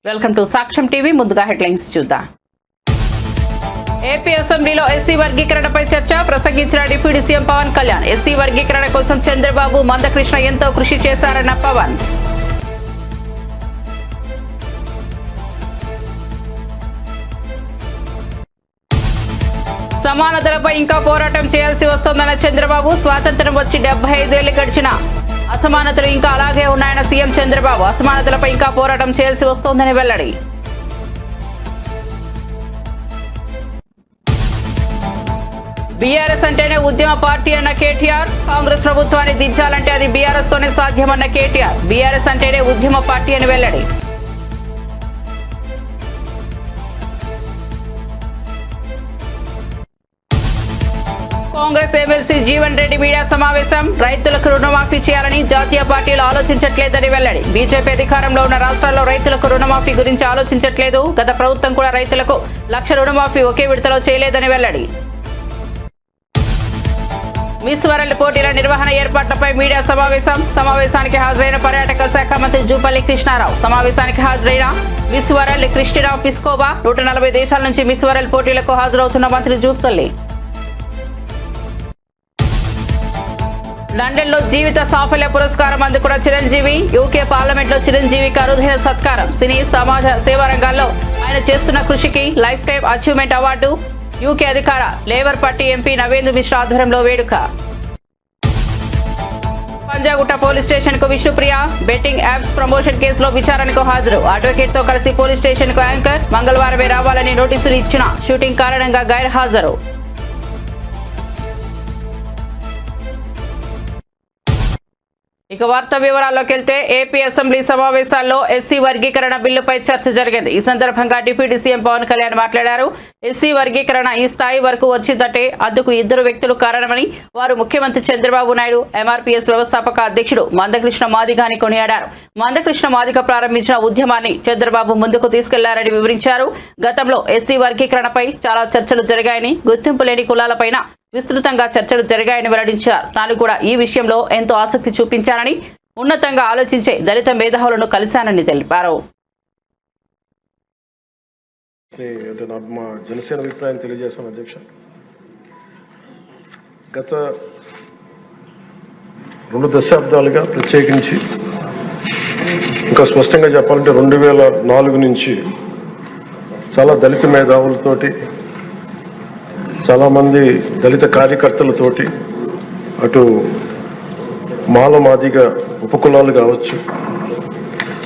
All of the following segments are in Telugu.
Welcome to Sakshyam TV. ముందుగా హెడ్లైన్స్ చూద్దాం. ఏపీ అసెంబ్లీలో ఎస్సీ వర్గీకరణపై చర్చ. ప్రసంగించిన deputy CM Pawan Kalyan. SC వర్గీకరణ కోసం చంద్రబాబు, మందకృష్ణ ఎంతో కృషి చేశారన్న పవన్. సమానతలపై ఇంకా పోరాటం చేయాల్సి వస్తోందన్న చంద్రబాబు. స్వాతంత్ర్యం వచ్చి 75 ఏళ్లు గడిచిన అసమానతలు ఇంకా అలాగే ఉన్నాయన్న సీఎం చంద్రబాబు. అసమానతలపై ఇంకా పోరాటం చేయాల్సి వస్తోందని వెల్లడి. బీఆర్ఎస్ అంటేనే ఉద్యమ పార్టీ అన్న కేటీఆర్. కాంగ్రెస్ ప్రభుత్వాన్ని దించాలంటే అది బీఆర్ఎస్ తోనే సాధ్యమన్న కేటీఆర్. బీఆర్ఎస్ అంటేనే ఉద్యమ పార్టీ అని వెల్లడి. కాంగ్రెస్ ఎమ్మెల్సీ జీవన్ రెడ్డి మీడియా సమావేశం. రైతులకు రుణమాఫీ చేయాలని జాతీయ పార్టీలు ఆలోచించట్లేదని వెల్లడి. బీజేపీ అధికారంలో ఉన్న రాష్ట్రాల్లో రైతులకు రుణమాఫీ గురించి ఆలోచించట్లేదు. గత ప్రభుత్వం కూడా రైతులకు 1,00,000 రుణమాఫీ ఒకే విడతలో చేయలేదని వెల్లడి. మిస్ వరల్డ్ పోటీల నిర్వహణ ఏర్పాట్లపై మీడియా సమావేశం. సమావేశానికి హాజరైన పర్యాటక శాఖ మంత్రి జూపల్లి కృష్ణారావు. సమావేశానికి హాజరైన మిస్ వరల్డ్ క్రిస్టినా పిస్కోవా. 140 దేశాల నుంచి మిస్ వరల్డ్ పోటీలకు హాజరవుతున్న మంత్రి జూపల్లి. లండన్లో జీవిత సాఫల్య పురస్కారం అందుకున్న చిరంజీవి. యూకే పార్లమెంట్లో చిరంజీవికి అరుదైన సత్కారం. సినీ సమాజ సేవా రంగాల్లో ఆయన చేస్తున్న కృషికి lifetime achievement award. UK అధికార Labour Party MP Navendra Mishra ఆధ్వర్యంలో వేడుక. పంజాగుట్ట పోలీస్ స్టేషన్ కు విష్ణుప్రియ. బెట్టింగ్ యాప్స్ ప్రమోషన్ కేసులో విచారణకు హాజరు. అడ్వకేట్ తో కలిసి పోలీస్ స్టేషన్ కు యాంకర్. మంగళవారమే రావాలని నోటీసులు ఇచ్చిన షూటింగ్ కారణంగా గైర్హాజరు. ఇక వార్తా వివరాల్లోకి వెళ్తే ఏపీ అసెంబ్లీ సమావేశాల్లో ఎస్సీ వర్గీకరణ బిల్లుపై చర్చ జరిగింది. ఈ సందర్భంగా డిప్యూటీ సీఎం పవన్ కళ్యాణ్ మాట్లాడారు. ఎస్సీ వర్గీకరణ ఈ స్థాయి వరకు వచ్చిందంటే అందుకు 2 వ్యక్తులు కారణమని, వారు ముఖ్యమంత్రి చంద్రబాబు నాయుడు, ఎంఆర్పీఎస్ వ్యవస్థాపక అధ్యక్షుడు మందకృష్ణ మాదిగని కొనియాడారు. మందకృష్ణ మాదిగ ప్రారంభించిన ఉద్యమాన్ని చంద్రబాబు ముందుకు తీసుకెళ్లారని వివరించారు. గతంలో ఎస్సీ వర్గీకరణపై చాలా చర్చలు జరిగాయని, గుర్తింపు లేని కులాలపైన విస్తృతంగా చర్చలు జరిగాయని వెల్లడించారు. తాను కూడా ఈ విషయంలో ఎంతో ఆసక్తి చూపించానని, ఉన్నతంగా ఆలోచించే దళిత మేధావులను కలిశానని తెలిపారు. మా జనసేన అభిప్రాయం తెలియజేస్తాను అధ్యక్ష. గత 2 దశాబ్దాలుగా ప్రత్యేకించి ఇంకా స్పష్టంగా చెప్పాలంటే 2004 నుంచి చాలా దళిత మేధావులతోటి, చాలామంది దళిత కార్యకర్తలతోటి, అటు మాల మాదిగ ఉపకులాలు కావచ్చు,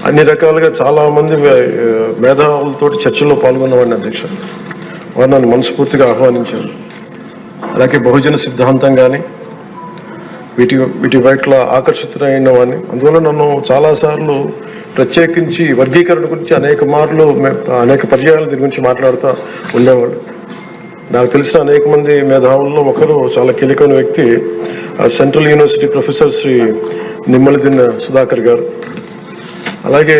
అన్ని రకాలుగా చాలామంది మేధావులతోటి చర్చల్లో పాల్గొన్నవాడిని అధ్యక్ష. వారు నన్ను మనస్ఫూర్తిగా ఆహ్వానించారు. అలాగే బహుజన సిద్ధాంతం కానీ వీటి పట్ల ఆకర్షితులైన వాడిని. అందువల్ల నన్ను చాలాసార్లు ప్రత్యేకించి వర్గీకరణ గురించి అనేక పర్యాయాలు దీని గురించి మాట్లాడుతూ ఉండేవాళ్ళు. నాకు తెలిసిన అనేక మంది మేధావుల్లో ఒకరు, చాలా కీలకమైన వ్యక్తి, central university professor Shri Nimmaladinna Sudhakar garu. అలాగే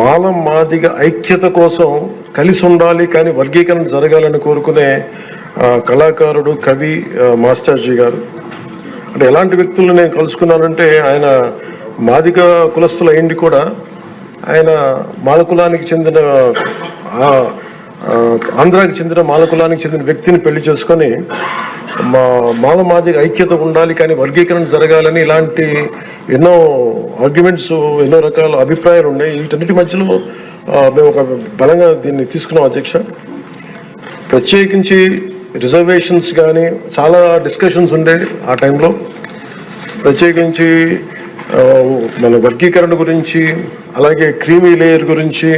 మాల మాదిగ ఐక్యత కోసం కలిసి ఉండాలి కానీ వర్గీకరణ జరగాలని కోరుకునే కళాకారుడు, కవి మాస్టర్జీ గారు. అంటే ఎలాంటి వ్యక్తులను నేను కలుసుకున్నానంటే, ఆయన మాదిగ కులస్తుల అయింది కూడా, ఆయన మాల కులానికి చెందిన ఆంధ్రాకి చెందిన మాల కులానికి చెందిన వ్యక్తిని పెళ్లి చేసుకొని మాల మాదిగ ఐక్యత ఉండాలి కానీ వర్గీకరణ జరగాలని ఇలాంటి ఎన్నో ఆర్గ్యుమెంట్స్, ఎన్నో రకాల అభిప్రాయాలు ఉన్నాయి. వీటన్నిటి మధ్యలో మేము ఒక బలంగా దీన్ని తీసుకున్నాం అధ్యక్ష. ప్రత్యేకించి రిజర్వేషన్స్ కానీ చాలా డిస్కషన్స్ ఉండేవి ఆ టైంలో. ప్రత్యేకించి మన వర్గీకరణ గురించి, అలాగే క్రీమీ లేయర్ గురించి,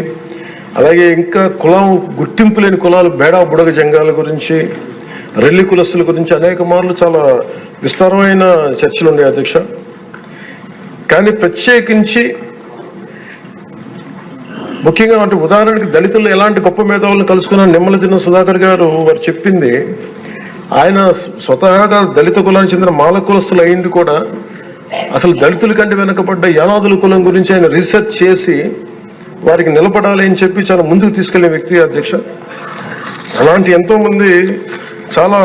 అలాగే ఇంకా కులం, గుర్తింపు లేని కులాలు, బేడా బుడగ జంగాల గురించి, రెల్లి కులస్తుల గురించి అనేక మార్లు చాలా విస్తారమైన చర్చలు ఉన్నాయి అధ్యక్ష. కానీ ప్రత్యేకించి ముఖ్యంగా అంటే ఉదాహరణకి దళితులు ఎలాంటి గొప్ప మేధావులను కలుసుకున్న నిమ్మలదిన్న సుధాకర్ గారు, వారు చెప్పింది, ఆయన స్వతహాగా దళిత కులానికి చెందిన మాల కులస్తులు అయింది కూడా అసలు దళితుల కంటే వెనుకబడ్డ యానాదుల కులం గురించి ఆయన రీసెర్చ్ చేసి వారికి నిలబడాలి అని చెప్పి చాలా ముందుకు తీసుకెళ్లే వ్యక్తి అధ్యక్ష. అలాంటి ఎంతోమంది చాలా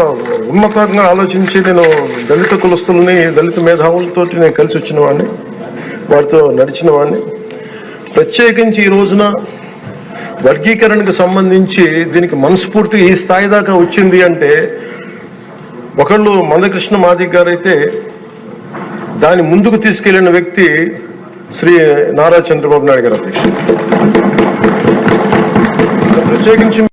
ఉన్నతంగా ఆలోచించి నేను దళిత కులస్తుల్ని, దళిత మేధావులతో నేను కలిసి వచ్చిన వాడిని, వారితో నడిచిన వాడిని. ప్రత్యేకించి ఈ రోజున వర్గీకరణకు సంబంధించి దీనికి మనస్ఫూర్తిగా ఈ స్థాయి దాకా వచ్చింది అంటే ఒకళ్ళు మందకృష్ణ మాదిగ గారు అయితే దాన్ని ముందుకు తీసుకెళ్లిన వ్యక్తి శ్రీ నారా చంద్రబాబు నాయుడు గారు అధ్యక్ష. ప్రత్యేకించి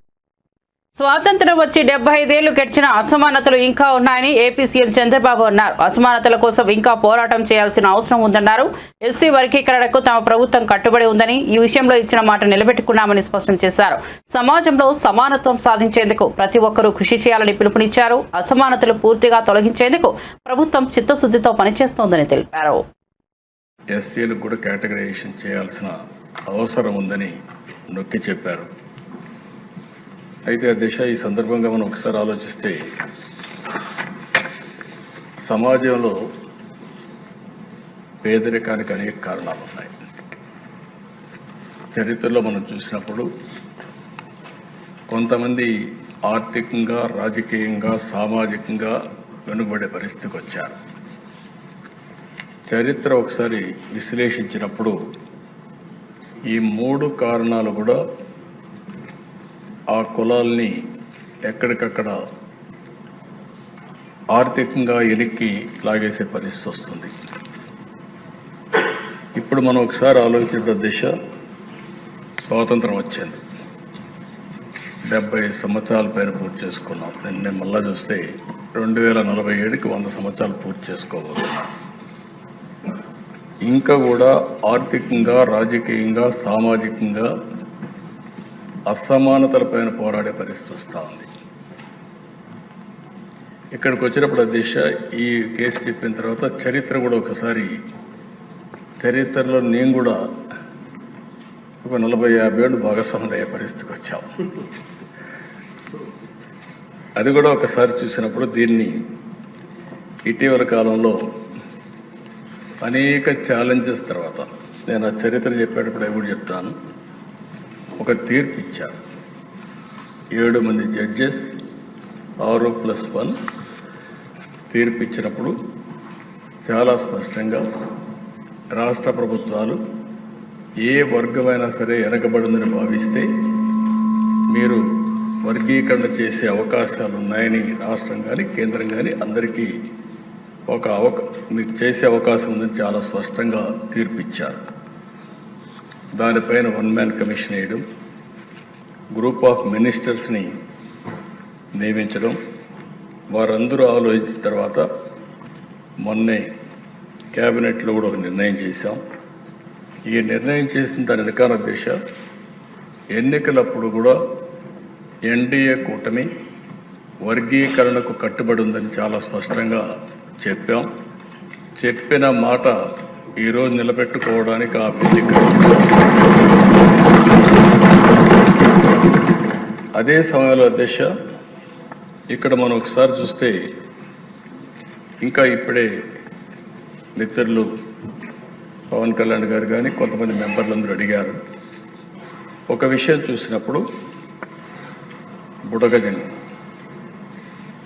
స్వాతంత్ర్యం వచ్చి 75 ఏళ్లు గడిచిన అసమానతలు ఇంకా ఉన్నాయని ఏపీ సీఎం చంద్రబాబు అన్నారు. అసమానతల కోసం ఇంకా పోరాటం చేయాల్సిన అవసరం ఉందన్నారు. ఎస్సీ వర్గీకరణకు తమ ప్రభుత్వం కట్టుబడి ఉందని, ఈ విషయంలో ఇచ్చిన మాట నిలబెట్టుకున్నామని స్పష్టం చేశారు. సమాజంలో సమానత్వం సాధించేందుకు ప్రతి ఒక్కరూ కృషి చేయాలని పిలుపునిచ్చారు. అసమానతలు పూర్తిగా తొలగించేందుకు ప్రభుత్వం చిత్తశుద్ధితో పనిచేస్తోందని తెలిపారు. ఎస్సీలకు కూడా కేటగరైజేషన్ చేయాల్సిన అవసరం ఉందని నొక్కి చెప్పారు. అయితే ఆ దిశ ఈ సందర్భంగా మనం ఒకసారి ఆలోచిస్తే సమాజంలో పేదరికానికి అనేక కారణాలు ఉన్నాయి. చరిత్రలో మనం చూసినప్పుడు కొంతమంది ఆర్థికంగా, రాజకీయంగా, సామాజికంగా వెనుకబడే పరిస్థితికి వచ్చారు. చరిత్ర ఒకసారి విశ్లేషించినప్పుడు ఈ 3 కారణాలు కూడా ఆ కులాల్ని ఎక్కడికక్కడ ఆర్థికంగా ఎనిక్కి లాగేసే పరిస్థితి వస్తుంది. ఇప్పుడు మనం ఒకసారి ఆలోచించిన దిశ స్వాతంత్రం వచ్చింది, 70 సంవత్సరాల పైన పూర్తి చేసుకున్నాం. నిన్న మళ్ళా చూస్తే 2047కి 100 సంవత్సరాలు పూర్తి చేసుకోబోతున్నాం. ఇంకా కూడా ఆర్థికంగా, రాజకీయంగా, సామాజికంగా అసమానతలపైన పోరాడే పరిస్థితి వస్తూ ఉంది. ఇక్కడికి వచ్చినప్పుడు దిశ ఈ కేసు చెప్పిన తర్వాత చరిత్ర కూడా ఒకసారి, చరిత్రలో నేను కూడా ఒక 40-50 ఏళ్ళు భాగస్వాములు అయ్యే పరిస్థితికి వచ్చాం. అది కూడా ఒకసారి చూసినప్పుడు దీన్ని ఇటీవల కాలంలో అనేక ఛాలెంజెస్ తర్వాత, నేను ఆ చరిత్ర చెప్పేటప్పుడు అవి కూడా చెప్తాను, ఒక తీర్పు ఇచ్చారు. 7 మంది జడ్జెస్ 6+1 తీర్పు ఇచ్చినప్పుడు చాలా స్పష్టంగా రాష్ట్ర ప్రభుత్వాలు ఏ వర్గమైనా సరే వెనకబడిందని భావిస్తే మీరు వర్గీకరణ చేసే అవకాశాలు ఉన్నాయని రాష్ట్రం కానీ కేంద్రం కానీ అందరికీ మీకు చేసే అవకాశం ఉందని చాలా స్పష్టంగా తీర్పు ఇచ్చారు. దానిపైన 1 మ్యాన్ కమిషన్ వేయడం, గ్రూప్ ఆఫ్ మినిస్టర్స్ని నియమించడం, వారందరూ ఆలోచించిన తర్వాత మొన్నే క్యాబినెట్లో కూడా ఒక నిర్ణయం చేశాం. ఈ నిర్ణయం చేసిన దాని వెనకాల దిశ ఎన్నికలప్పుడు కూడా ఎన్డీఏ కూటమి వర్గీకరణకు కట్టుబడి ఉందని చాలా స్పష్టంగా చెప్పాం. చెప్పిన మాట ఈరోజు నిలబెట్టుకోవడానికి ఆ వేదిక. అదే సమయంలో దిశ ఇక్కడ మనం ఒకసారి చూస్తే ఇంకా ఇప్పుడే మిత్రులు పవన్ కళ్యాణ్ గారు కానీ కొంతమంది మెంబర్లందరూ అడిగారు. ఒక విషయం చూసినప్పుడు బుడగజంగి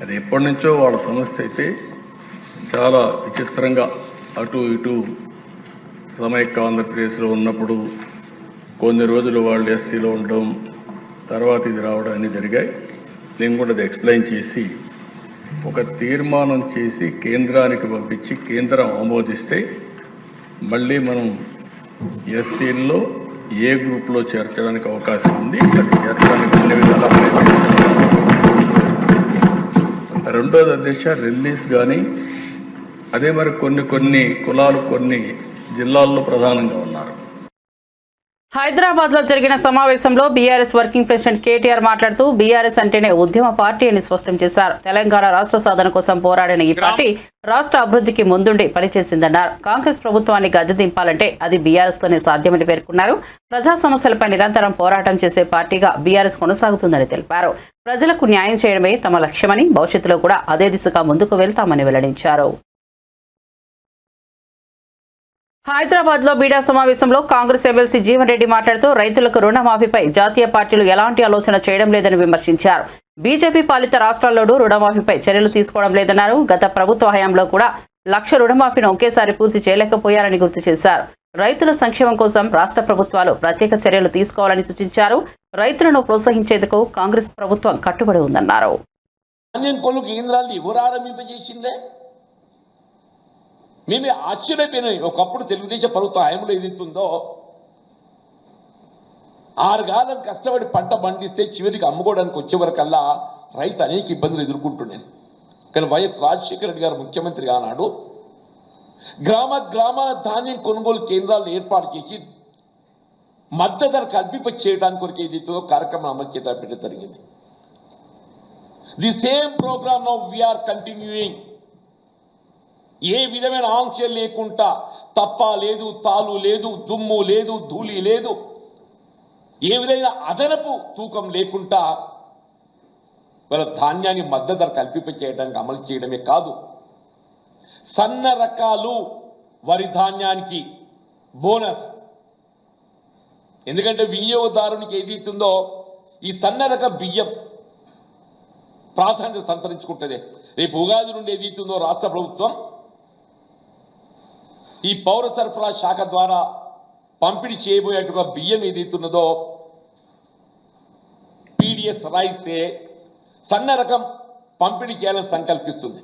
అది ఎప్పటి నుంచో వాళ్ళ సమస్య అయితే చాలా విచిత్రంగా అటు ఇటు సమైక్య ఆంధ్రప్రదేశ్లో ఉన్నప్పుడు కొన్ని రోజులు వాళ్ళు ఎస్సీలో ఉండడం, తర్వాత ఇది రావడం అన్నీ జరిగాయి. నేను కూడా అది ఎక్స్ప్లెయిన్ చేసి ఒక తీర్మానం చేసి కేంద్రానికి పంపించి కేంద్రం ఆమోదిస్తే మళ్ళీ మనం ఎస్సీల్లో ఏ గ్రూప్లో చేర్చడానికి అవకాశం ఉంది, అది చేర్చడానికి అన్ని విధాలా. రెండోది అధ్యక్ష రిలీజ్ కానీ అదే మరి కొన్ని కులాలు కొన్ని జిల్లాల్లో ప్రధానంగా ఉన్నారు. హైదరాబాద్ లో జరిగిన సమావేశంలో బీఆర్ఎస్ వర్కింగ్ ప్రెసిడెంట్ కేటీఆర్ మాట్లాడుతూ బీఆర్ఎస్ అంటేనే ఉద్యమ పార్టీ అని స్పష్టం చేశారు. తెలంగాణ రాష్ట్ర సాధన కోసం పోరాడిన ఈ పార్టీ రాష్ట్ర అభివృద్ధికి ముందుండి పనిచేసిందన్నారు. కాంగ్రెస్ ప్రభుత్వాన్ని గద్దె దింపాలంటే అది బీఆర్ఎస్ తోనే సాధ్యమని పేర్కొన్నారు. ప్రజా సమస్యలపై నిరంతరం పోరాటం చేసే పార్టీగా బీఆర్ఎస్ కొనసాగుతుందని తెలిపారు. ప్రజలకు న్యాయం చేయడమే తమ లక్ష్యమని, భవిష్యత్తులో కూడా అదే దిశగా ముందుకు వెళ్తామని వెల్లడించారు. హైదరాబాద్ లో బీడా సమావేశంలో కాంగ్రెస్ ఎమ్మెల్సీ జీవన్ రెడ్డి మాట్లాడుతూ రైతులకు రుణమాఫీపై జాతీయ పార్టీలు ఎలాంటి ఆలోచన చేయడం లేదని విమర్శించారు. బీజేపీ పాలిత రాష్ట్రాల్లోనూ రుణమాఫీపై చర్యలు తీసుకోవడం లేదన్నారు. గత ప్రభుత్వ హయాంలో కూడా 1,00,000 రుణమాఫీని ఒకేసారి పూర్తి చేయలేకపోయారని గుర్తు చేశారు. రైతుల సంక్షేమం కోసం రాష్ట్ర ప్రభుత్వాలు ప్రత్యేక చర్యలు తీసుకోవాలని సూచించారు. రైతులను ప్రోత్సహించేందుకు కాంగ్రెస్ ప్రభుత్వం కట్టుబడి ఉందన్నారు. ధాన్యం కొనుగోలు కేంద్రాలు ఎవరు ఆరంభింపజేసిందే? మేమే ఆశ్చర్యపోయినాయి. ఒకప్పుడు తెలుగుదేశం ప్రభుత్వం హయాంలో ఏదైతుందో 6 కాలం కష్టపడి పంట పండిస్తే చివరికి అమ్ముకోవడానికి వచ్చే వరకల్లా రైతు అనేక ఇబ్బందులు ఎదుర్కొంటున్నాను. కానీ వైఎస్ రాజశేఖర రెడ్డి గారు ముఖ్యమంత్రి ఆనాడు గ్రామాల ధాన్యం కొనుగోలు కేంద్రాలు ఏర్పాటు చేసి మద్దతు ధర కల్పింప చేయడానికి కొరకు ఏదైతుందో కార్యక్రమం అమలు చేపట్టడం జరిగింది. The same program now we are continuing. ఏ విధమైన ఆంక్షలు లేకుండా, తప్ప లేదు, తాలు లేదు, దుమ్ము లేదు, ధూళి లేదు, ఏ విధమైన అదనపు తూకం లేకుండా వాళ్ళ ధాన్యాన్ని మద్దతు ధర కల్పింప చేయడానికి అమలు చేయడమే కాదు, సన్న రకాలు వరి ధాన్యానికి బోనస్. ఎందుకంటే వినియోగదారునికి ఏదైతుందో ఈ సన్న రక బియ్యం ప్రాధాన్యత సంతరించుకుంటుంది. రేపు ఉగాది నుండి ఏదైతుందో రాష్ట్ర ప్రభుత్వం ఈ పౌర సరఫరా శాఖ ద్వారా పంపిణీ చేయబోయేట్టుగా బియ్యం ఏదైతున్నదో పీడిఎస్ రైసే సన్న రకం పంపిణీ చేయాలని సంకల్పిస్తుంది.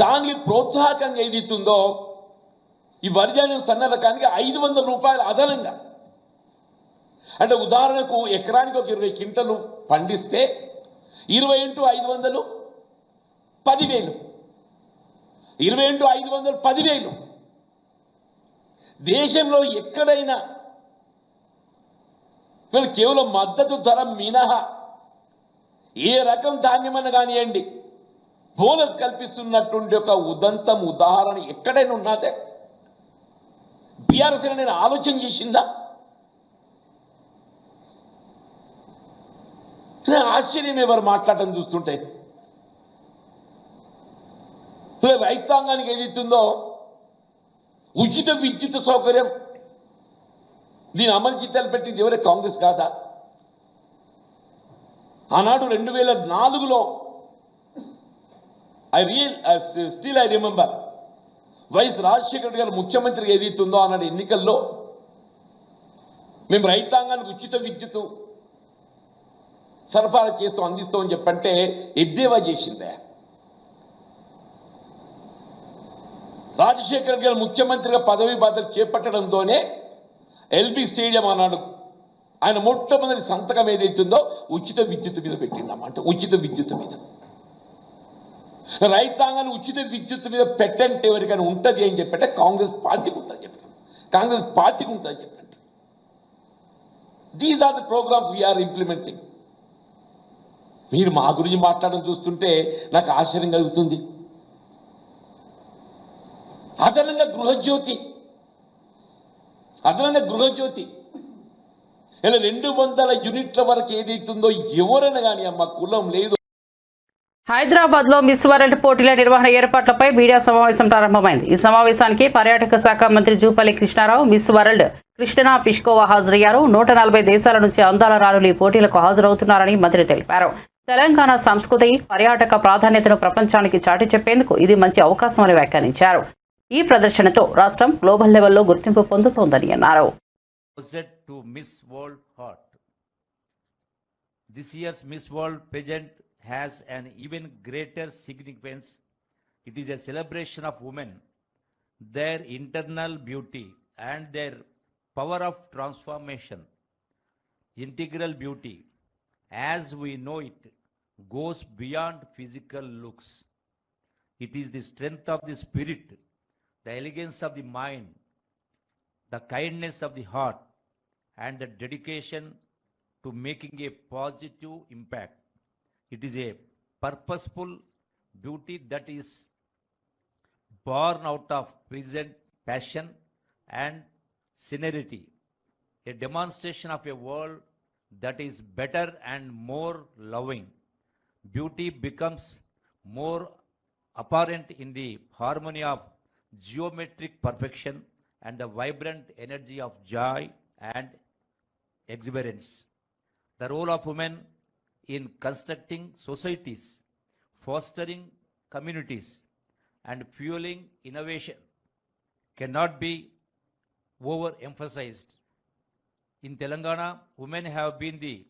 దానికి ప్రోత్సాహకంగా ఏదైతుందో ఈ వరిధాన్యం సన్న రకానికి 500 రూపాయలు అదనంగా, అంటే ఉదాహరణకు ఎకరానికి ఒక 20 క్వింటలు పండిస్తే 20 × 500 10,000, 20 × 500 10,000. దేశంలో ఎక్కడైనా కేవలం మద్దతు ధర మినహా ఏ రకం ధాన్యమని కానివ్వండి బోనస్ కల్పిస్తున్నటువంటి ఒక ఉదాహరణ ఎక్కడైనా ఉన్నదే? బీఆర్ఎస్ నేను ఆలోచన చేసిందా? ఆశ్చర్యం ఎవరు మాట్లాడటం చూస్తుంటే. రైతాంగానికి ఏదైతుందో ఉచిత విద్యుత్ సౌకర్యం, దీని అమలు చిత్తాలు పెట్టింది ఎవరే? కాంగ్రెస్ కాదా? ఆనాడు 2004లో ఐ రిమెంబర్ వైఎస్ రాజశేఖర రెడ్డి గారు ముఖ్యమంత్రి ఏదైతుందో ఆనాడు ఎన్నికల్లో మేము రైతాంగానికి ఉచిత విద్యుత్ సరఫరా చేస్తూ అందిస్తామని చెప్పంటే ఎద్దేవా చేసిందే. రాజశేఖర రెడ్డి గారు ముఖ్యమంత్రిగా పదవి బాధ్యత చేపట్టడంతోనే ఎల్బీ స్టేడియం అన్నాడు ఆయన మొట్టమొదటి సంతకం ఏదైతుందో ఉచిత విద్యుత్ మీద పెట్టిండమంటే ఉచిత విద్యుత్ మీద. రైతాంగాన్ని ఉచిత విద్యుత్ మీద పెట్టంటే ఎవరికైనా ఉంటుంది అని చెప్పంటే కాంగ్రెస్ పార్టీకి ఉంటుంది చెప్పండి, కాంగ్రెస్ పార్టీకి ఉంటుంది చెప్పండి. These are the programmes we're implementing. మీరు మా గురించి మాట్లాడడం చూస్తుంటే నాకు ఆశ్చర్యం కలుగుతుంది. అదనంగా గృహజ్యోతి ఇలా 200 యూనిట్ల వరకు ఏదైతుందో ఎవరైనా కానీ అమ్మ కులం లేదు. హైదరాబాద్ లో మిస్ వరల్డ్ పోటీల నిర్వహణ ఏర్పాట్లపై మీడియా సమావేశం ప్రారంభమైంది. ఈ సమావేశానికి పర్యాటక శాఖ మంత్రి జూపల్లి కృష్ణారావు, మిస్ వరల్డ్ కృష్ణా పిష్కోవా హాజరయ్యారు. 140 దేశాల నుంచి అందాల రాణులు ఈ పోటీలకు హాజరవుతున్నారని మంత్రి తెలిపారు. తెలంగాణ సంస్కృతి, పర్యాటక ప్రాధాన్యతను ప్రపంచానికి చాటి చెప్పేందుకు ఇది మంచి అవకాశమని వ్యాఖ్యానించారు. ఈ ప్రదర్శనతో రాష్ట్రం గ్లోబల్ లెవెల్లో గుర్తింపు పొందుతోందని అన్నారు. To Miss World Hot. This year's Miss World pageant has an even greater significance. It is a celebration of women, their internal beauty and their power of transformation. Integral beauty, as we know it, goes beyond physical looks. It is the strength of the spirit, the elegance of the mind, the kindness of the heart, and the dedication to making a positive impact. It is a purposeful beauty that is born out of present passion and sincerity, a demonstration of a world that is better and more loving. Beauty becomes more apparent in the harmony of geometric perfection and the vibrant energy of joy and exuberance. The role of women in constructing societies, fostering communities, and fueling innovation cannot be overemphasized. In Telangana, women have been the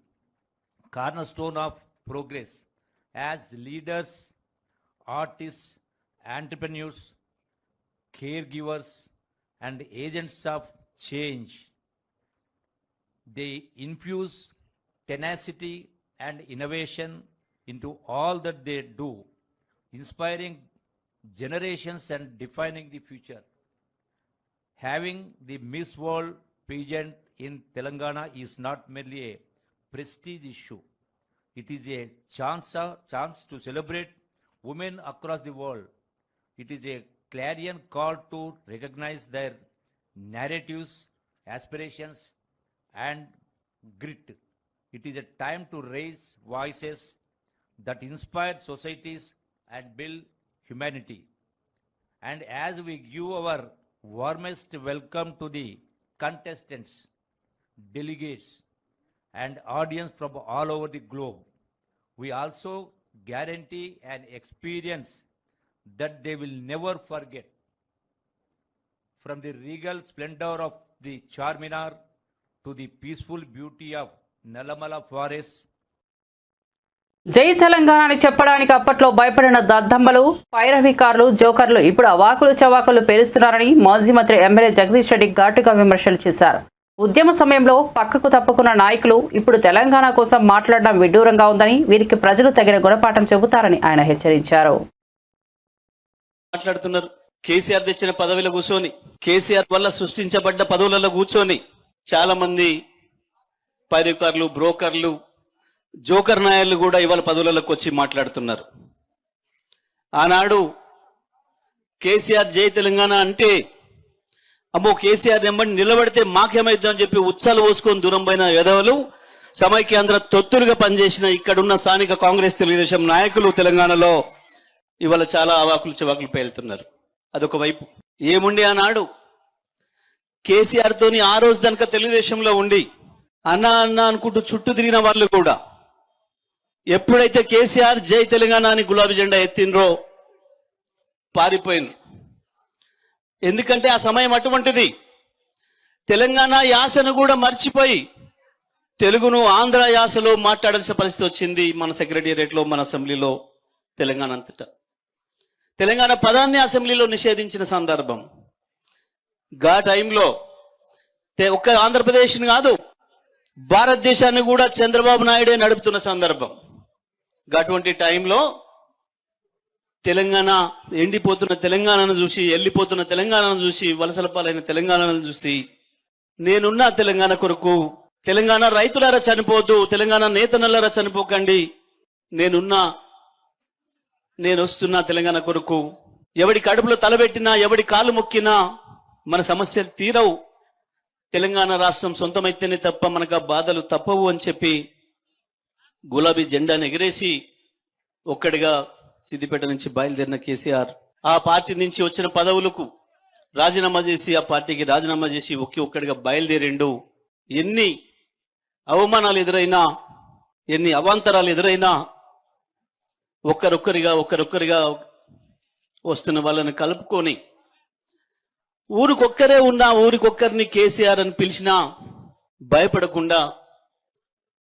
cornerstone of progress as leaders, artists, entrepreneurs, caregivers, and agents of change. They infuse tenacity and innovation into all that they do, inspiring generations and defining the future. Having the Miss World pageant in Telangana is not merely a prestige issue. It is a chance to celebrate women across the world. It is a clarion call to recognize their narratives, aspirations, and grit. It is a time to raise voices that inspire societies and build humanity. And as we give our warmest welcome to the contestants, delegates, and audience from all over the globe, we also guarantee an experience that they will never forget. From the regal splendor of the Charminar to the peaceful beauty of Nalamala Forest, జై తెలంగాణ అని చెప్పడానికి అప్పట్లో భయపడిన దద్దమ్మలు, పైరవికారులు, జోకర్లు ఇప్పుడు అవాకులు చవాకులు పేలుస్తున్నారని మాజీ మంత్రి ఎమ్మెల్యే జగదీష్ రెడ్డి ఘాటుగా విమర్శలు చేశారు. ఉద్యమ సమయంలో పక్కకు తప్పుకున్న నాయకులు ఇప్పుడు తెలంగాణ కోసం మాట్లాడడం విడ్డూరంగా ఉందని, వీరికి ప్రజలు తగిన గుణపాఠం చెబుతారని ఆయన హెచ్చరించారు. మాట్లాడుతున్నారు. కేసీఆర్ తెచ్చిన పదవిలో కూర్చొని, కేసీఆర్ వల్ల సృష్టించబడ్డ పదవులలో కూర్చొని చాలా మంది పైరవికారులు, బ్రోకర్లు, జోకర్ నాయకులు కూడా ఇవాళ పదవులకు వచ్చి మాట్లాడుతున్నారు. ఆనాడు కేసీఆర్ జై తెలంగాణ అంటే అమ్మో కేసీఆర్ నెంబడి నిలబడితే మాకేమైద్దామని చెప్పి ఉచ్చాలు పోసుకొని దూరం పోయిన ఎదవలు సమైక్యాంధ్ర తొత్తులుగా పనిచేసిన ఇక్కడున్న స్థానిక కాంగ్రెస్ తెలుగుదేశం నాయకులు తెలంగాణలో ఇవాళ చాలా అవాకులు చివాకులు పేలుతున్నారు. అదొక వైపు. ఏముండి ఆనాడు కేసీఆర్ తోని ఆ రోజు దానిక తెలుగుదేశంలో ఉండి అన్న అన్న అనుకుంటూ చుట్టూ తిరిగిన వాళ్ళు కూడా ఎప్పుడైతే కేసీఆర్ జై తెలంగాణ అని గులాబీ జెండా ఎత్తినరో పారిపోయినరు. ఎందుకంటే ఆ సమయం అటువంటిది. తెలంగాణ యాసను కూడా మర్చిపోయి తెలుగును ఆంధ్ర యాసలో మాట్లాడాల్సిన పరిస్థితి వచ్చింది మన సెక్రటేరియట్లో, మన అసెంబ్లీలో, తెలంగాణ అంతటా. తెలంగాణ పదాన్ని అసెంబ్లీలో నిషేధించిన సందర్భం. గా టైంలో ఒక్క ఆంధ్రప్రదేశ్ని కాదు భారతదేశాన్ని కూడా చంద్రబాబు నాయుడే నడుపుతున్న సందర్భం. అటువంటి టైంలో తెలంగాణ ఎండిపోతున్న తెలంగాణను చూసి, వెళ్ళిపోతున్న తెలంగాణను చూసి, వలసల పాలైన తెలంగాణను చూసి నేనున్నా తెలంగాణ కొరకు, తెలంగాణ రైతులారా చనిపోద్దు, తెలంగాణ నేతనలారా చనిపోకండి, నేనున్నా, నేను వస్తున్నా తెలంగాణ కొరకు, ఎవడి కడుపులో తలబెట్టినా, ఎవడి కాలు మొక్కినా మన సమస్యలు తీరవు, తెలంగాణ రాష్ట్రం సొంతమైతేనే తప్ప మనకు ఆ బాధలు తప్పవు అని చెప్పి గులాబీ జెండాను ఎగిరేసి ఒక్కడిగా సిద్దిపేట నుంచి బయలుదేరిన కేసీఆర్ ఆ పార్టీ నుంచి వచ్చిన పదవులకు రాజీనామా చేసి, ఆ పార్టీకి రాజీనామా చేసి ఒక్కడిగా బయలుదేరిండు. ఎన్ని అవమానాలు ఎదురైనా, ఎన్ని అవాంతరాలు ఎదురైనా ఒక్కరొక్కరిగా వస్తున్న వాళ్ళని కలుపుకొని ఊరికొక్కరే ఉన్నా, ఊరికొక్కరిని కేసీఆర్ అని పిలిచినా భయపడకుండా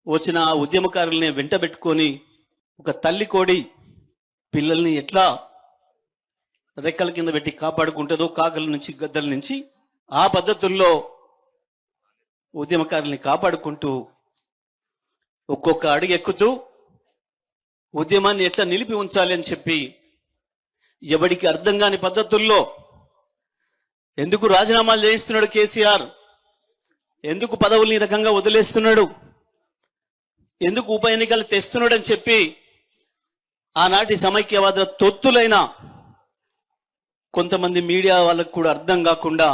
వచ్చిన ఆ ఉద్యమకారుల్ని వెంటబెట్టుకొని ఒక తల్లి కోడి పిల్లల్ని ఎట్లా రెక్కల కింద పెట్టి కాపాడుకుంటుందో కాకల నుంచి, గద్దల నుంచి, ఆ పద్ధతుల్లో ఉద్యమకారుల్ని కాపాడుకుంటూ ఒక్కొక్క అడుగు ఎక్కుతూ ఉద్యమాన్ని ఎట్లా నిలిపి ఉంచాలి అని చెప్పి ఎవడికి అర్థం కాని పద్ధతుల్లో ఎందుకు రాజీనామాలు చేయిస్తున్నాడు కేసీఆర్, ఎందుకు పదవుల్ని రకంగా వదిలేస్తున్నాడు, ఎందుకు ఉప ఎన్నికలు తెస్తున్నాడు అని చెప్పి ఆనాటి సమైక్యవాద తొత్తులైన కొంతమంది మీడియా వాళ్ళకు కూడా అర్థం కాకుండా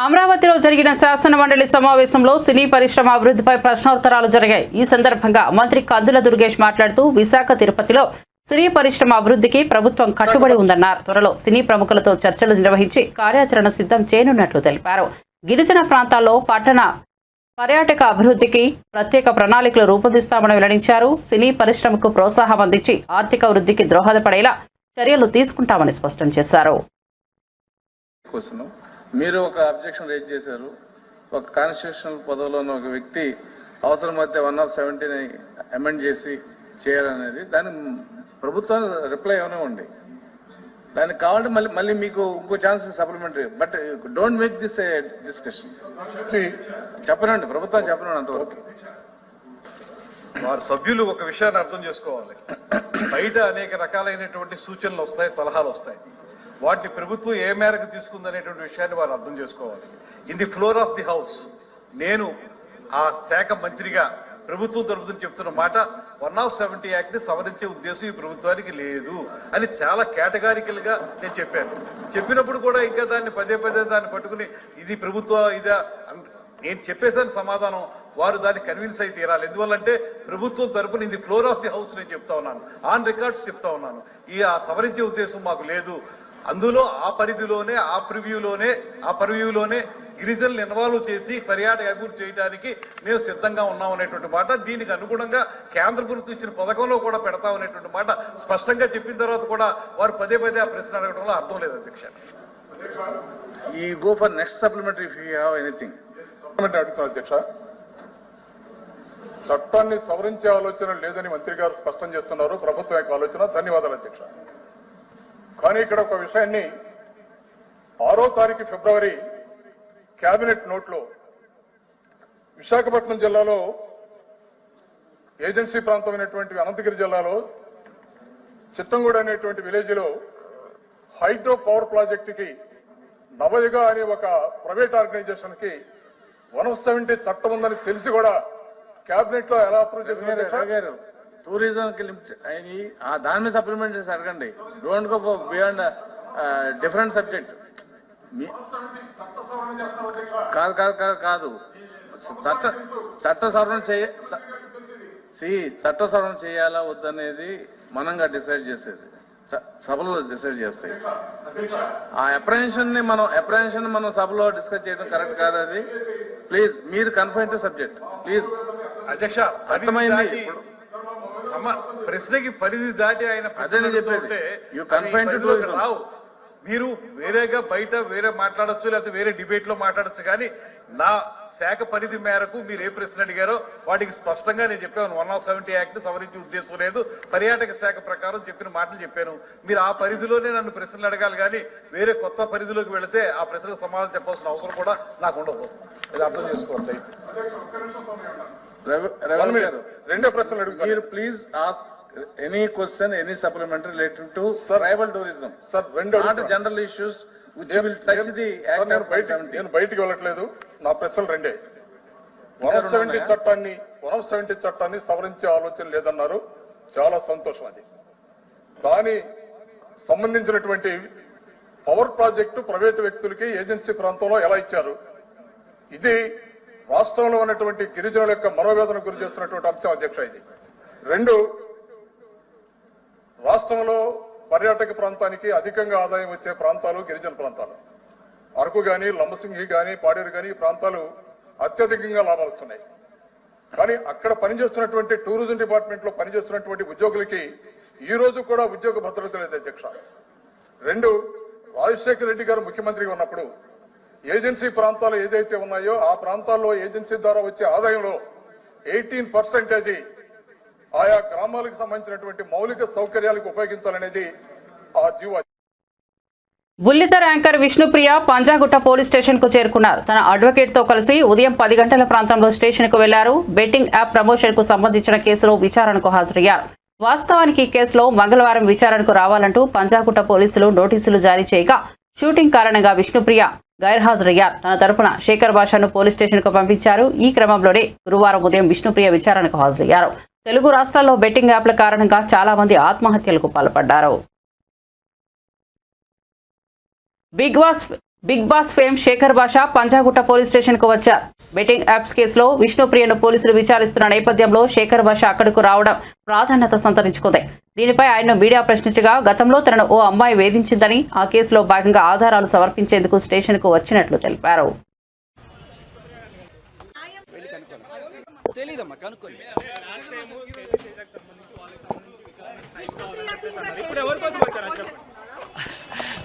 అమరావతిలో జరిగిన శాసన మండలి సమావేశంలో సినీ పరిశ్రమ అభివృద్ధిపై ప్రశ్నోత్తరాలు జరిగాయి. ఈ సందర్భంగా మంత్రి కందుల దుర్గేష్ మాట్లాడుతూ విశాఖ, తిరుపతిలో సినీ పరిశ్రమ అభివృద్ధికి ప్రభుత్వం కట్టుబడి ఉందన్నారు. త్వరలో సినీ ప్రముఖులతో చర్చలు నిర్వహించి కార్యాచరణ సిద్ధం చేయనున్నట్లు తెలిపారు. గిరిజన ప్రాంతాల్లో పట్టణ పర్యాటక అభివృద్ధికి ప్రత్యేక ప్రణాళికలు రూపొందిస్తామని వెల్లడించారు. సినీ పరిశ్రమకు ప్రోత్సాహం అందించి ఆర్థిక వృద్ధికి దోహదపడేలా చర్యలు తీసుకుంటామని స్పష్టం చేశారు. క్వశ్చన్, మీరు ఒక అబ్జెక్షన్ రేజ్ చేశారు. ఒక కాన్స్టిట్యూషనల్ పదవిలో ఉన్న ఒక వ్యక్తి అవసరమైతే 170ని అమెండ్ చేసి చేయాలనేది దాని ప్రభుత్వం రిప్లై ఇవ్వనివ్వండి. దానికి కావాలంటే మళ్ళీ మీకు ఇంకో chance supplementary, but don't make this A discussion. చెప్పనండి, ప్రభుత్వం చెప్పనండి అంతవరకు. వారి సభ్యులు ఒక విషయాన్ని అర్థం చేసుకోవాలి. బయట అనేక రకాలైనటువంటి సూచనలు వస్తాయి, సలహాలు వస్తాయి. వాటిని ప్రభుత్వం ఏ మేరకు తీసుకుందనేటువంటి విషయాన్ని వారు అర్థం చేసుకోవాలి. In the floor of the house నేను ఆ శాఖ మంత్రిగా ప్రభుత్వం తరఫున చెప్తున్న మాట 170 యాక్ట్ ని సవరించే ఉద్దేశం ఈ ప్రభుత్వానికి లేదు అని చాలా కేటగారికల్ గా నేను చెప్పాను. చెప్పినప్పుడు కూడా ఇంకా దాన్ని పదే దాన్ని పట్టుకుని ఇది ప్రభుత్వ ఇదా నేను చెప్పేసాను సమాధానం. వారు దాన్ని కన్విన్స్ అయితే తీరాలి. ఎందువల్లంటే ప్రభుత్వం తరపున ఇది ఫ్లోర్ ఆఫ్ ది హౌస్ నేను చెప్తా ఉన్నాను, ఆన్ రికార్డ్స్ చెప్తా ఉన్నాను. ఆ సవరించే ఉద్దేశం మాకు లేదు. అందులో ఆ పరిధిలోనే ఆ ప్రివ్యూలోనే గిరిజనులు ఇన్వాల్వ్ చేసి పర్యాటక అభివృద్ధి చేయడానికి మేము సిద్ధంగా ఉన్నాం అనేటువంటి మాట, దీనికి అనుగుణంగా కేంద్ర ప్రభుత్వం ఇచ్చిన పథకంలో కూడా పెడతాం అనేటువంటి మాట స్పష్టంగా చెప్పిన తర్వాత కూడా వారు పదే ఆ ప్రశ్న అడగడంలో అర్థం లేదు అధ్యక్ష. ఈ go for next supplementary if you have anything అడుగుతాను అధ్యక్ష. చట్టాన్ని సవరించే ఆలోచన లేదని మంత్రి గారు స్పష్టం చేస్తున్నారు. ప్రభుత్వం యొక్క ఆలోచన. ధన్యవాదాలు అధ్యక్ష. కానీ ఇక్కడ ఒక విషయాన్ని 6వ తారీఖు ఫిబ్రవరి కేబినెట్ నోట్లో విశాఖపట్నం జిల్లాలో ఏజెన్సీ ప్రాంతమైనటువంటి అనంతగిరి జిల్లాలో చిట్టంగూడ అనేటువంటి విలేజ్ లో హైడ్రో పవర్ ప్రాజెక్టుకి నవయుగ అనే ఒక ప్రైవేట్ ఆర్గనైజేషన్ కి 170 చట్టం ఉందని తెలిసి కూడా కేబినెట్ లో ఎలా అప్రూవ్ చేశారు? టూరిజం కి లిమిట్ అయ్యి దాని మీద సప్లిమెంట్ చేసి అడగండి. Don't go beyond different subject. కాదు చట్ట సవరణ చేయాలా వద్దనేది మనంగా డిసైడ్ చేసేది, సభలో డిసైడ్ చేస్తాయి. ఆ అప్రహెన్షన్ ని మనం సభలో డిస్కస్ చేయడం కరెక్ట్ కాదు. అది ప్లీజ్ మీరు కన్ఫైన్ టు సబ్జెక్ట్ ప్లీజ్. అధ్యక్ష అర్థమైంది. ప్రశ్నకి పరిధి దాటి ఆయన రావు. మీరు వేరేగా బయట వేరే మాట్లాడచ్చు, లేకపోతే వేరే డిబేట్ లో మాట్లాడచ్చు. కానీ నా శాఖ పరిధి మేరకు మీరు ఏ ప్రశ్న అడిగారో వాటికి స్పష్టంగా నేను చెప్పాను. 170 యాక్ట్ సవరించే ఉద్దేశం లేదు, పర్యాటక శాఖ ప్రకారం చెప్పిన మాటలు చెప్పాను. మీరు ఆ పరిధిలోనే నన్ను ప్రశ్నలు అడగాలి. కానీ వేరే కొత్త పరిధిలోకి వెళితే ఆ ప్రశ్నకు సమాధానం చెప్పాల్సిన అవసరం కూడా నాకు ఉండదు. ఇది అర్థం చేసుకోవాలి. రెండో ప్రశ్నలు అడుగుతారు. Please ask any question, any supplementary related to tribal tourism, sir. Not general issues which will touch the act of 170. నేను బయటికి వెళ్ళట్లేదు. నా ప్రశ్నలు రెండే. 170 చట్టాన్ని సవరించే ఆలోచన లేదన్నారు. చాలా సంతోషం. అది దాని సంబంధించినటువంటి పవర్ ప్రాజెక్టు ప్రైవేటు వ్యక్తులకి ఏజెన్సీ ప్రాంతంలో ఎలా ఇచ్చారు? ఇది రాష్ట్రంలో ఉన్నటువంటి గిరిజనుల యొక్క మనోవేదన గురి చేస్తున్నటువంటి అంశం అధ్యక్ష. ఇది రెండు, రాష్ట్రంలో పర్యాటక ప్రాంతానికి అధికంగా ఆదాయం వచ్చే ప్రాంతాలు గిరిజన ప్రాంతాలు. అరకు గాని, లంబసింగి గాని, పాడేరు గాని ఈ ప్రాంతాలు అత్యధికంగా లాభాలు వస్తున్నాయి. కానీ అక్కడ పనిచేస్తున్నటువంటి టూరిజం డిపార్ట్మెంట్ లో పనిచేస్తున్నటువంటి ఉద్యోగులకి ఈ రోజు కూడా ఉద్యోగ భద్రత లేదు అధ్యక్ష. రెండు, రాజశేఖర రెడ్డి గారు ముఖ్యమంత్రిగా ఉన్నప్పుడు ఏజెన్సీ ప్రాంతాలు ఏదైతే ఉన్నాయో ఆ ప్రాంతాల్లో ఏజెన్సీ ద్వారా వచ్చే ఆదాయంలో 18% ఆయా గ్రామాలకు సంబంధించినటువంటి మౌలిక సౌకర్యాలకు ఉపయోగించాలనేది ఆ జీవో. బుల్లితెర anchor Vishnupriya Panjagutta police station కు చేరుకున్నారు. తన అడ్వకేట్ తో కలిసి ఉదయం 10 గంటల ప్రాంతంలో స్టేషన్ కు వెళ్లారు. బెట్టింగ్ యాప్ ప్రమోషన్ కు సంబంధించిన కేసులో విచారణకు హాజరయ్యారు. వాస్తవానికి ఈ కేసులో మంగళవారం విచారణకు రావాలంటూ పంజాగుట్ట పోలీసులు నోటీసులు జారీ చేయగా షూటింగ్ కారణంగా విష్ణుప్రియ గైర్హాజరయ్యారు. తన తరపున శేఖర్ భాషను పోలీస్ స్టేషన్ కు పంపించారు. ఈ క్రమంలోనే గురువారం ఉదయం విష్ణుప్రియ విచారణకు హాజరయ్యారు. తెలుగు రాష్ట్రాల్లో బెట్టింగ్ యాప్ల కారణంగా చాలా మంది ఆత్మహత్యలకు పాల్పడ్డారు. బిగ్ బాస్ ఫేమ్ శేఖర్ భాష పంజాగుట్ట పోలీస్ స్టేషన్ కు వచ్చారు. బెట్టింగ్ యాప్స్ కేసులో విష్ణుప్రియను పోలీసులు విచారిస్తున్న నేపథ్యంలో శేఖర్ భాష అక్కడకు రావడం ప్రాధాన్యత సంతరించుకుంది. దీనిపై ఆయన మీడియా ప్రశ్నించగా గతంలో తనను ఓ అమ్మాయి వేధించిందని, ఆ కేసులో భాగంగా ఆధారాలు సమర్పించేందుకు స్టేషన్ కు వచ్చినట్లు తెలిపారు.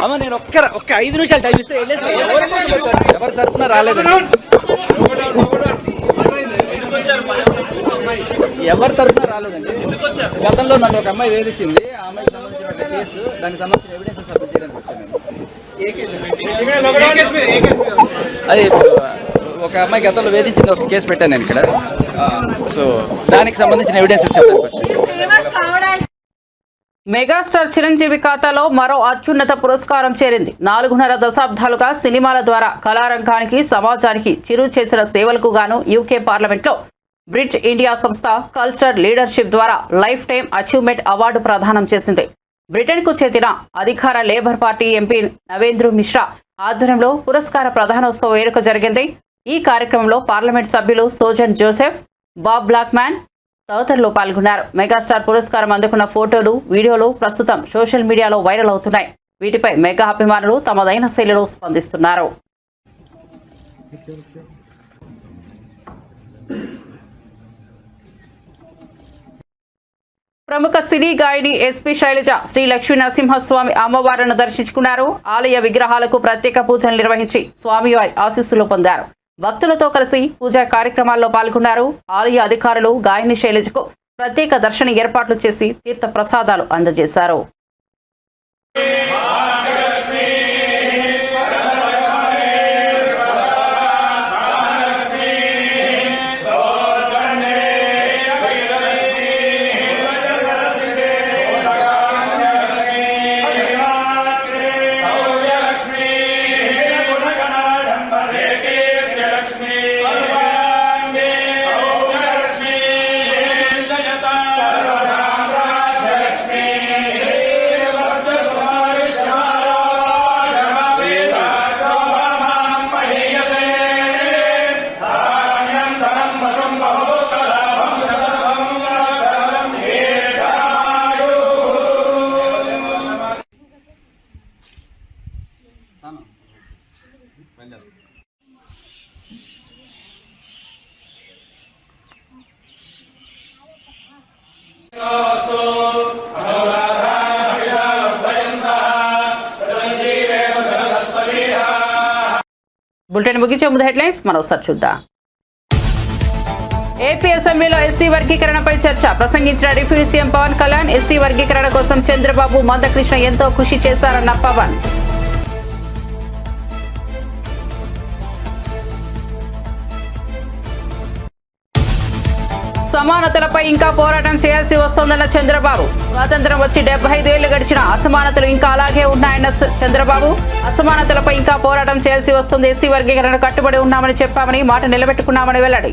అమ్మ నేను ఒక్క 5 నిమిషాలు టైం ఇస్తే ఎవరి తరఫున రాలేదండి, ఎవరి తరఫున రాలేదండి. గతంలో నన్ను ఒక అమ్మాయి వేధించింది, ఆ అమ్మాయికి సంబంధించిన ఒక కేసు, దానికి సంబంధించిన ఎవిడెన్స్ సబ్మిట్ చేయడానికి వచ్చాను. అది ఒక అమ్మాయి గతంలో వేధించింది, ఒక కేసు పెట్టాను నేను ఇక్కడ. సో దానికి సంబంధించిన ఎవిడెన్సెస్ ఇవ్వడానికి వచ్చాను. మెగాస్టార్ చిరంజీవి ఖాతాలో మరో అత్యున్నత పురస్కారం చేరింది. 4.5 దశాబ్దాలుగా సినిమాల ద్వారా కళారంగానికి, సమాజానికి చిరు చేసిన సేవలకు గాను యూకే పార్లమెంట్లో బ్రిడ్జ్ ఇండియా సంస్థ కల్చరల్ లీడర్షిప్ ద్వారా లైఫ్ టైం అచీవ్మెంట్ అవార్డు ప్రదానం చేసింది. బ్రిటన్కు చెందిన అధికార Labour Party MP Navendra Mishra ఆధ్వర్యంలో పురస్కార ప్రదానోత్సవ వేడుక జరిగింది. ఈ కార్యక్రమంలో పార్లమెంట్ సభ్యులు సోజన్ జోసెఫ్, బాబ్ బ్లాక్మ్యాన్ తదితరులు పాల్గొన్నారు. మెగాస్టార్ పురస్కారం అందుకున్న ఫోటోలు, వీడియోలు ప్రస్తుతం సోషల్ మీడియాలో వైరల్ అవుతున్నాయి. వీటిపై మెగా అభిమానులు తమదైన శైలిలో స్పందిస్తున్నారు. ప్రముఖ సినీ గాయని ఎస్పీ శైలజ శ్రీ లక్ష్మీ నరసింహస్వామి అమ్మవారిని దర్శించుకున్నారు. ఆలయ విగ్రహాలకు ప్రత్యేక పూజలు నిర్వహించి స్వామివారి ఆశీస్సులు పొందారు. భక్తులతో కలిసి పూజా కార్యక్రమాల్లో పాల్గొన్నారు. ఆలయ అధికారులు గాయని శైలజకు ప్రత్యేక దర్శన ఏర్పాట్లు చేసి తీర్థ ప్రసాదాలు అందజేశారు. బులెటిన్ ముగించే ముందు హెడ్లైన్స్ మరోసారి చూద్దాం. ఏపీ అసెంబ్లీలో ఎస్సీ వర్గీకరణపై చర్చ. ప్రసంగించిన deputy CM Pawan Kalyan, SC వర్గీకరణ కోసం చంద్రబాబు, మందకృష్ణ ఎంతో కృషి చేశారన్న పవన్. సమానతలపై ఇంకా పోరాటం చేయాల్సి వస్తోందన్న చంద్రబాబు. స్వాతంత్ర్యం వచ్చి 75 ఏళ్లు గడిచిన అసమానతలు ఇంకా అలాగే ఉన్నాయన్న చంద్రబాబు. అసమానతలపై ఇంకా పోరాటం చేయాల్సి వస్తుంది. ఎస్సీ వర్గీకరణ కట్టుబడి ఉన్నామని చెప్పామని, మాట నిలబెట్టుకున్నామని వెల్లడి.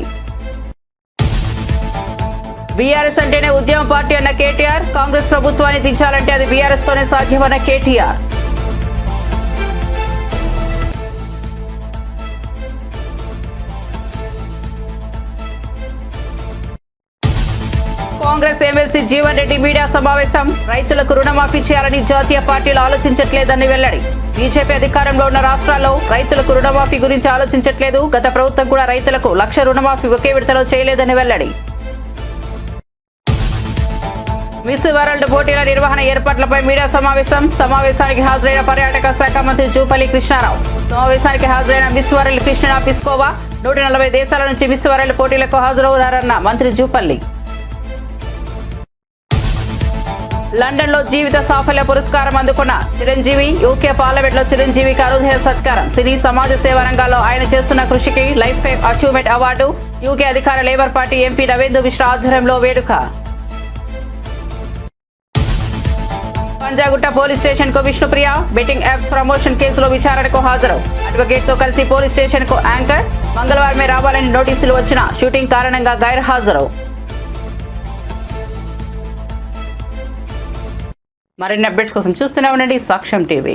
బీఆర్ఎస్ అంటేనే ఉద్యమ పార్టీ అన్న కేటీఆర్. కాంగ్రెస్ ప్రభుత్వాన్ని దించాలంటే అది బీఆర్ఎస్ తోనే సాధ్యమన్న కేటీఆర్. కాంగ్రెస్ ఎమ్మెల్సీ జీవన్ రెడ్డి మీడియా సమావేశం. రైతులకు రుణమాఫీ చేయాలని జాతీయ పార్టీలు ఆలోచించట్లేదని వెల్లడి. బీజేపీ అధికారంలో ఉన్న రాష్ట్రాల్లో రైతులకు రుణమాఫీ గురించి ఆలోచించట్లేదు. గత ప్రభుత్వం కూడా రైతులకు 1,00,000 రుణమాఫీ ఒకే విడతలో చేయలేదని వెల్లడి. మిస్ వరల్డ్ పోటీల నిర్వహణ ఏర్పాట్లపై మీడియా సమావేశం. సమావేశానికి హాజరైన పర్యాటక శాఖ మంత్రి జూపల్లి కృష్ణారావు. సమావేశానికి హాజరైన మిస్ వరల్డ్ క్రిస్టినా పిస్కోవా 140 దేశాల నుంచి మిస్ వరల్డ్ పోటీలకు హాజరవుతారన్న మంత్రి జూపల్లి. లండన్ లో జీవిత సాఫల్య పురస్కారం అందుకున్న చిరంజీవి. యూకే పార్లమెంట్ లో చిరంజీవికి అరుదైన సత్కారం. సినీ సమాజ సేవా రంగాల్లో ఆయన చేస్తున్న కృషికి lifetime achievement award. UK అధికార Labour Party MP Navendra Mishra ఆధ్వర్యంలో వేడుక. పంజాగుట్ట పోలీస్ స్టేషన్ కు విష్ణుప్రియ బెట్టింగ్ యాప్స్ ప్రమోషన్ కేసులో విచారణకు హాజరు. అడ్వకేట్ తో కలిసి పోలీస్ స్టేషన్ కు యాంకర్. మంగళవారమే రావాలని నోటీసులు వచ్చిన షూటింగ్ కారణంగా గైర్హాజరు. మరిన్ని అప్డేట్స్ కోసం చూస్తూనే ఉండండి సాక్ష్యం టీవీ.